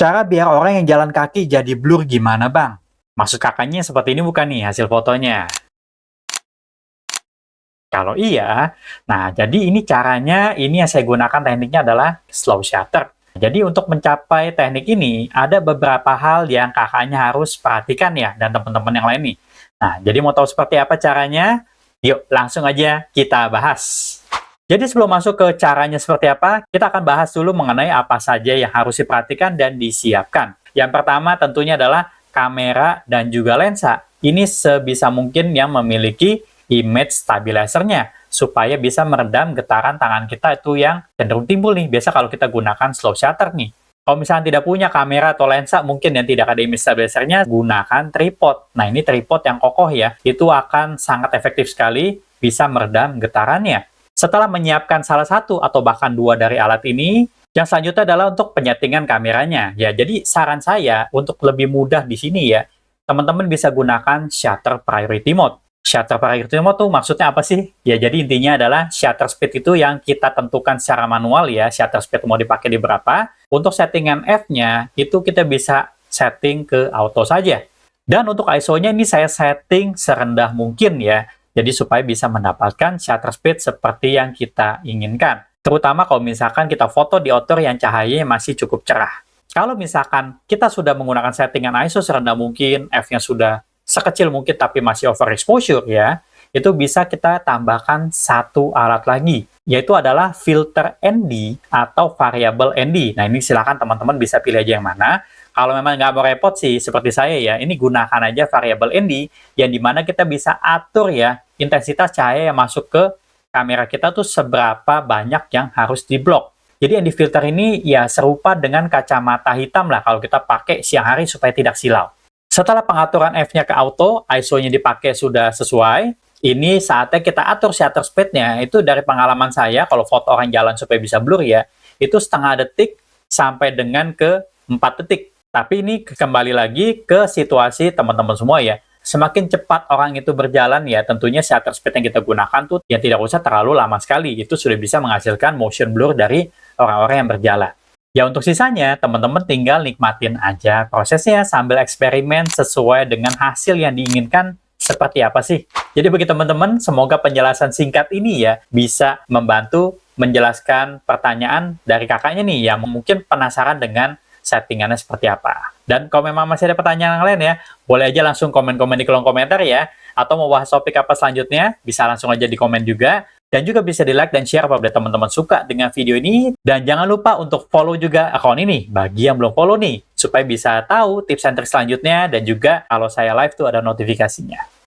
Cara biar orang yang jalan kaki jadi blur gimana, Bang? Maksud kakaknya seperti ini bukan nih hasil fotonya? Kalau iya, nah jadi ini caranya, ini yang saya gunakan tekniknya adalah slow shutter. Jadi untuk mencapai teknik ini, ada beberapa hal yang kakaknya harus perhatikan ya, dan teman-teman yang lain nih. Nah, jadi mau tahu seperti apa caranya? Yuk, langsung aja kita bahas. Jadi sebelum masuk ke caranya seperti apa, kita akan bahas dulu mengenai apa saja yang harus diperhatikan dan disiapkan. Yang pertama tentunya adalah kamera dan juga lensa. Ini sebisa mungkin yang memiliki image stabilizernya, supaya bisa meredam getaran tangan kita itu yang cenderung timbul nih. Biasa kalau kita gunakan slow shutter nih. Kalau misalnya tidak punya kamera atau lensa, mungkin yang tidak ada image stabilizernya, gunakan tripod. Nah, ini tripod yang kokoh ya, itu akan sangat efektif sekali bisa meredam getarannya. Setelah menyiapkan salah satu atau bahkan dua dari alat ini, yang selanjutnya adalah untuk penyetingan kameranya. Ya, jadi saran saya untuk lebih mudah di sini ya, teman-teman bisa gunakan shutter priority mode. Shutter priority mode tuh maksudnya apa sih? Ya, jadi intinya adalah shutter speed itu yang kita tentukan secara manual ya, shutter speed mau dipakai di berapa. Untuk settingan f-nya, itu kita bisa setting ke auto saja. Dan untuk ISO-nya ini saya setting serendah mungkin ya, jadi supaya bisa mendapatkan shutter speed seperti yang kita inginkan. Terutama kalau misalkan kita foto di outdoor yang cahayanya masih cukup cerah. Kalau misalkan kita sudah menggunakan settingan ISO serendah mungkin, f-nya sudah sekecil mungkin tapi masih overexposure ya, itu bisa kita tambahkan satu alat lagi, yaitu adalah filter ND atau variable ND. Nah, ini silakan teman-teman bisa pilih aja yang mana. Kalau memang nggak mau repot sih, seperti saya ya, ini gunakan aja variable ND, yang dimana kita bisa atur ya, intensitas cahaya yang masuk ke kamera kita tuh seberapa banyak yang harus diblok. Jadi ND filter ini ya serupa dengan kacamata hitam lah kalau kita pakai siang hari supaya tidak silau. Setelah pengaturan f-nya ke auto, ISO-nya dipakai sudah sesuai, ini saatnya kita atur shutter speed-nya. Itu dari pengalaman saya, kalau foto orang jalan supaya bisa blur ya, itu setengah detik sampai dengan ke 4 detik. Tapi ini kembali lagi ke situasi teman-teman semua ya. Semakin cepat orang itu berjalan ya, tentunya shutter speed yang kita gunakan tuh ya tidak usah terlalu lama sekali. Itu sudah bisa menghasilkan motion blur dari orang-orang yang berjalan. Ya untuk sisanya, teman-teman tinggal nikmatin aja prosesnya sambil eksperimen sesuai dengan hasil yang diinginkan seperti apa sih. Jadi bagi teman-teman, semoga penjelasan singkat ini ya bisa membantu menjelaskan pertanyaan dari kakaknya nih yang mungkin penasaran dengan settingannya seperti apa. Dan kalau memang masih ada pertanyaan yang lain ya, boleh aja langsung komen-komen di kolom komentar ya. Atau mau bahas topik apa selanjutnya, bisa langsung aja di komen juga. Dan juga bisa di-like dan share apabila teman-teman suka dengan video ini. Dan jangan lupa untuk follow juga akun ini, bagi yang belum follow nih, supaya bisa tahu tips and trik selanjutnya, dan juga kalau saya live tuh ada notifikasinya.